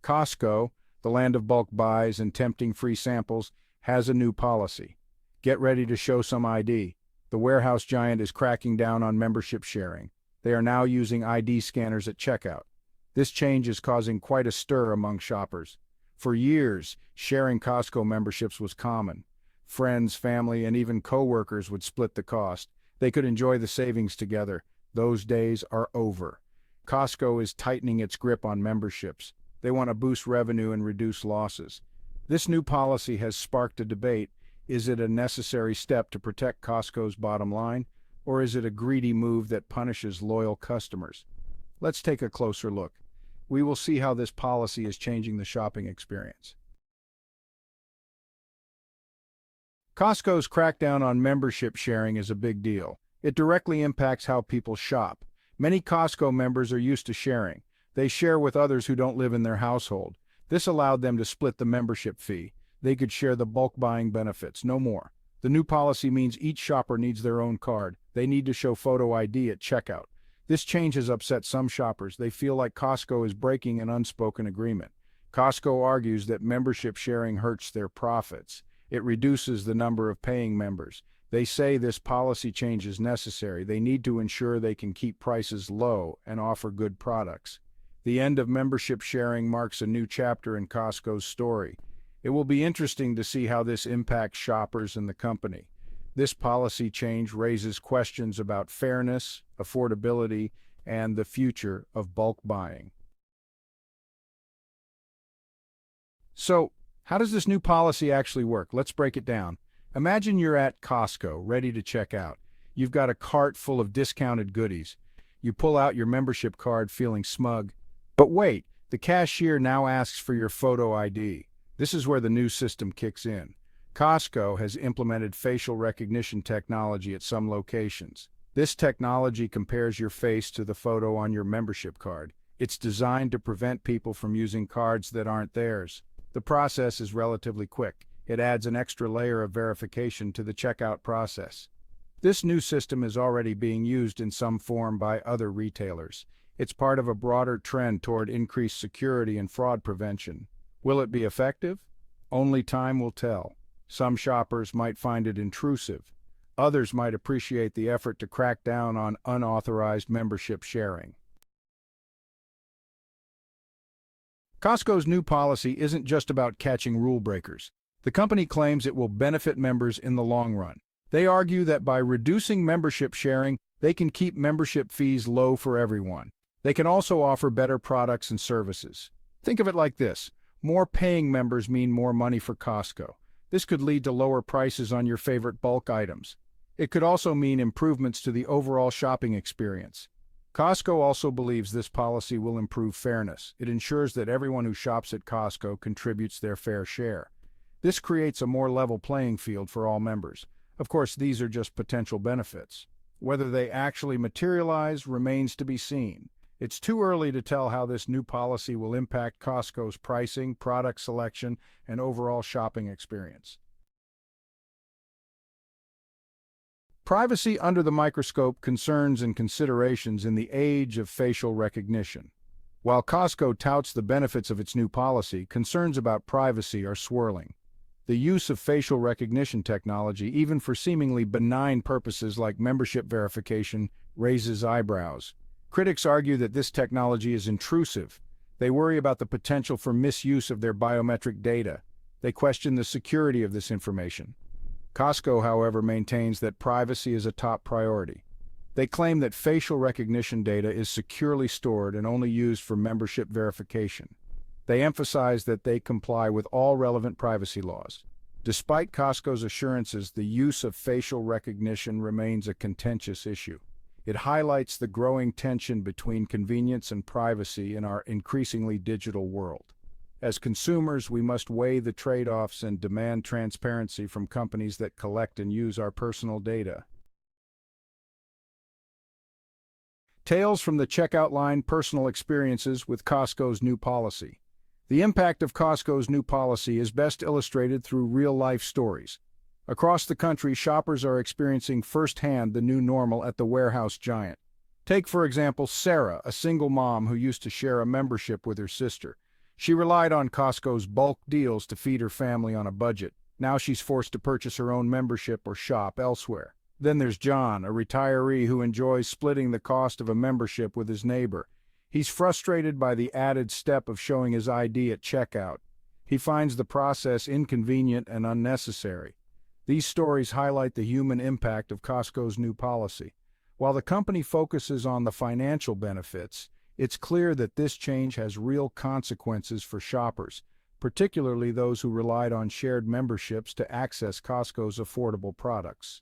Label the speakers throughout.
Speaker 1: Costco, the land of bulk buys and tempting free samples, has a new policy. Get ready to show some ID. The warehouse giant is cracking down on membership sharing. They are now using ID scanners at checkout. This change is causing quite a stir among shoppers. For years, sharing Costco memberships was common. Friends, family, and even coworkers would split the cost. They could enjoy the savings together. Those days are over. Costco is tightening its grip on memberships. They want to boost revenue and reduce losses. This new policy has sparked a debate. Is it a necessary step to protect Costco's bottom line, or is it a greedy move that punishes loyal customers? Let's take a closer look. We will see how this policy is changing the shopping experience. Costco's crackdown on membership sharing is a big deal. It directly impacts how people shop. Many Costco members are used to sharing. They share with others who don't live in their household. This allowed them to split the membership fee. They could share the bulk buying benefits, no more. The new policy means each shopper needs their own card. They need to show photo ID at checkout. This change has upset some shoppers. They feel like Costco is breaking an unspoken agreement. Costco argues that membership sharing hurts their profits. It reduces the number of paying members. They say this policy change is necessary. They need to ensure they can keep prices low and offer good products. The end of membership sharing marks a new chapter in Costco's story. It will be interesting to see how this impacts shoppers and the company. This policy change raises questions about fairness, affordability, and the future of bulk buying. So, how does this new policy actually work? Let's break it down. Imagine you're at Costco, ready to check out. You've got a cart full of discounted goodies. You pull out your membership card feeling smug. But wait, the cashier now asks for your photo ID. This is where the new system kicks in. Costco has implemented facial recognition technology at some locations. This technology compares your face to the photo on your membership card. It's designed to prevent people from using cards that aren't theirs. The process is relatively quick. It adds an extra layer of verification to the checkout process. This new system is already being used in some form by other retailers. It's part of a broader trend toward increased security and fraud prevention. Will it be effective? Only time will tell. Some shoppers might find it intrusive. Others might appreciate the effort to crack down on unauthorized membership sharing. Costco's new policy isn't just about catching rule breakers. The company claims it will benefit members in the long run. They argue that by reducing membership sharing, they can keep membership fees low for everyone. They can also offer better products and services. Think of it like this. More paying members mean more money for Costco. This could lead to lower prices on your favorite bulk items. It could also mean improvements to the overall shopping experience. Costco also believes this policy will improve fairness. It ensures that everyone who shops at Costco contributes their fair share. This creates a more level playing field for all members. Of course, these are just potential benefits. Whether they actually materialize remains to be seen. It's too early to tell how this new policy will impact Costco's pricing, product selection, and overall shopping experience. Privacy under the microscope: concerns and considerations in the age of facial recognition. While Costco touts the benefits of its new policy, concerns about privacy are swirling. The use of facial recognition technology, even for seemingly benign purposes like membership verification, raises eyebrows. Critics argue that this technology is intrusive. They worry about the potential for misuse of their biometric data. They question the security of this information. Costco, however, maintains that privacy is a top priority. They claim that facial recognition data is securely stored and only used for membership verification. They emphasize that they comply with all relevant privacy laws. Despite Costco's assurances, the use of facial recognition remains a contentious issue. It highlights the growing tension between convenience and privacy in our increasingly digital world. As consumers, we must weigh the trade-offs and demand transparency from companies that collect and use our personal data. Tales from the checkout line: personal experiences with Costco's new policy. The impact of Costco's new policy is best illustrated through real-life stories. Across the country, shoppers are experiencing firsthand the new normal at the warehouse giant. Take, for example, Sarah, a single mom who used to share a membership with her sister. She relied on Costco's bulk deals to feed her family on a budget. Now she's forced to purchase her own membership or shop elsewhere. Then there's John, a retiree who enjoys splitting the cost of a membership with his neighbor. He's frustrated by the added step of showing his ID at checkout. He finds the process inconvenient and unnecessary. These stories highlight the human impact of Costco's new policy. While the company focuses on the financial benefits, it's clear that this change has real consequences for shoppers, particularly those who relied on shared memberships to access Costco's affordable products.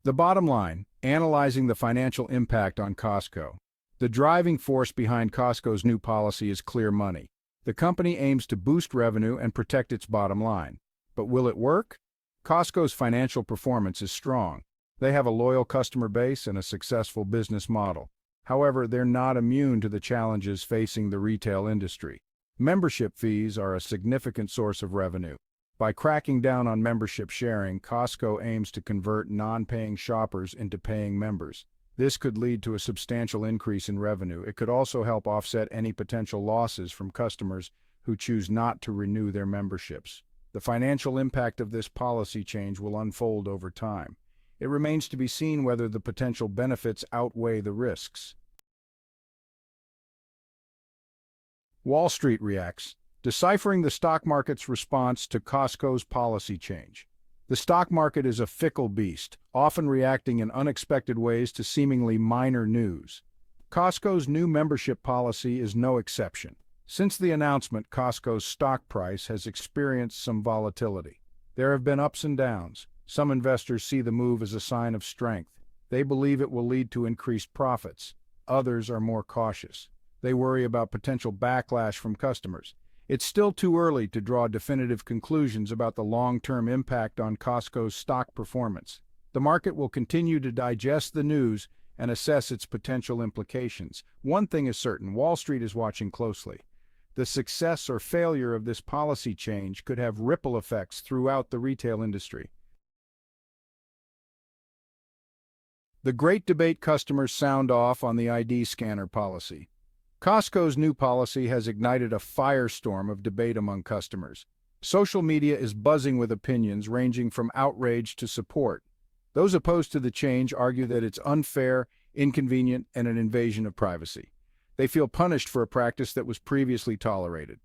Speaker 1: The bottom line, analyzing the financial impact on Costco. The driving force behind Costco's new policy is clear money. The company aims to boost revenue and protect its bottom line. But will it work? Costco's financial performance is strong. They have a loyal customer base and a successful business model. However, they're not immune to the challenges facing the retail industry. Membership fees are a significant source of revenue. By cracking down on membership sharing, Costco aims to convert non-paying shoppers into paying members. This could lead to a substantial increase in revenue. It could also help offset any potential losses from customers who choose not to renew their memberships. The financial impact of this policy change will unfold over time. It remains to be seen whether the potential benefits outweigh the risks. Wall Street reacts, deciphering the stock market's response to Costco's policy change. The stock market is a fickle beast, often reacting in unexpected ways to seemingly minor news. Costco's new membership policy is no exception. Since the announcement, Costco's stock price has experienced some volatility. There have been ups and downs. Some investors see the move as a sign of strength. They believe it will lead to increased profits. Others are more cautious. They worry about potential backlash from customers. It's still too early to draw definitive conclusions about the long-term impact on Costco's stock performance. The market will continue to digest the news and assess its potential implications. One thing is certain, Wall Street is watching closely. The success or failure of this policy change could have ripple effects throughout the retail industry. The great debate: customers sound off on the ID scanner policy. Costco's new policy has ignited a firestorm of debate among customers. Social media is buzzing with opinions ranging from outrage to support. Those opposed to the change argue that it's unfair, inconvenient, and an invasion of privacy. They feel punished for a practice that was previously tolerated.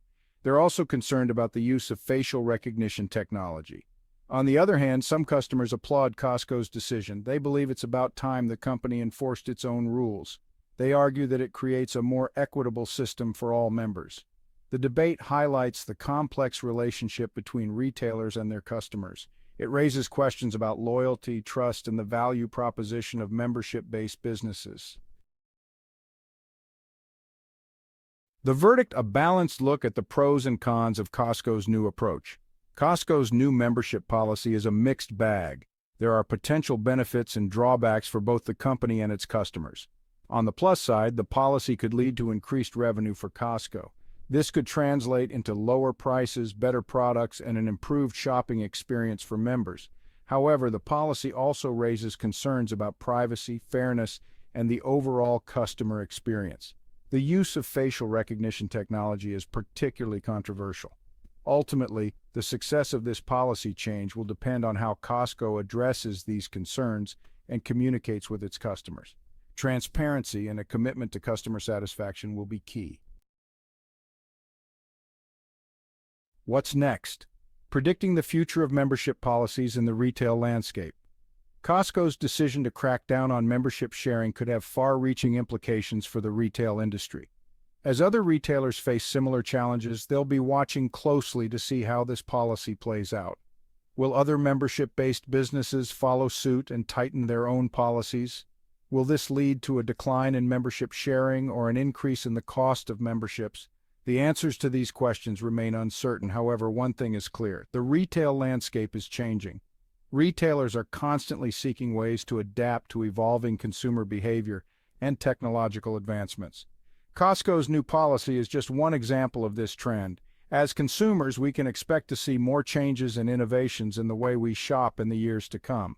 Speaker 1: They're also concerned about the use of facial recognition technology. On the other hand, some customers applaud Costco's decision. They believe it's about time the company enforced its own rules. They argue that it creates a more equitable system for all members. The debate highlights the complex relationship between retailers and their customers. It raises questions about loyalty, trust, and the value proposition of membership-based businesses. The verdict: a balanced look at the pros and cons of Costco's new approach. Costco's new membership policy is a mixed bag. There are potential benefits and drawbacks for both the company and its customers. On the plus side, the policy could lead to increased revenue for Costco. This could translate into lower prices, better products, and an improved shopping experience for members. However, the policy also raises concerns about privacy, fairness, and the overall customer experience. The use of facial recognition technology is particularly controversial. Ultimately, the success of this policy change will depend on how Costco addresses these concerns and communicates with its customers. Transparency and a commitment to customer satisfaction will be key. What's next? Predicting the future of membership policies in the retail landscape. Costco's decision to crack down on membership sharing could have far-reaching implications for the retail industry. As other retailers face similar challenges, they'll be watching closely to see how this policy plays out. Will other membership-based businesses follow suit and tighten their own policies? Will this lead to a decline in membership sharing or an increase in the cost of memberships? The answers to these questions remain uncertain. However, one thing is clear: the retail landscape is changing. Retailers are constantly seeking ways to adapt to evolving consumer behavior and technological advancements. Costco's new policy is just one example of this trend. As consumers, we can expect to see more changes and innovations in the way we shop in the years to come.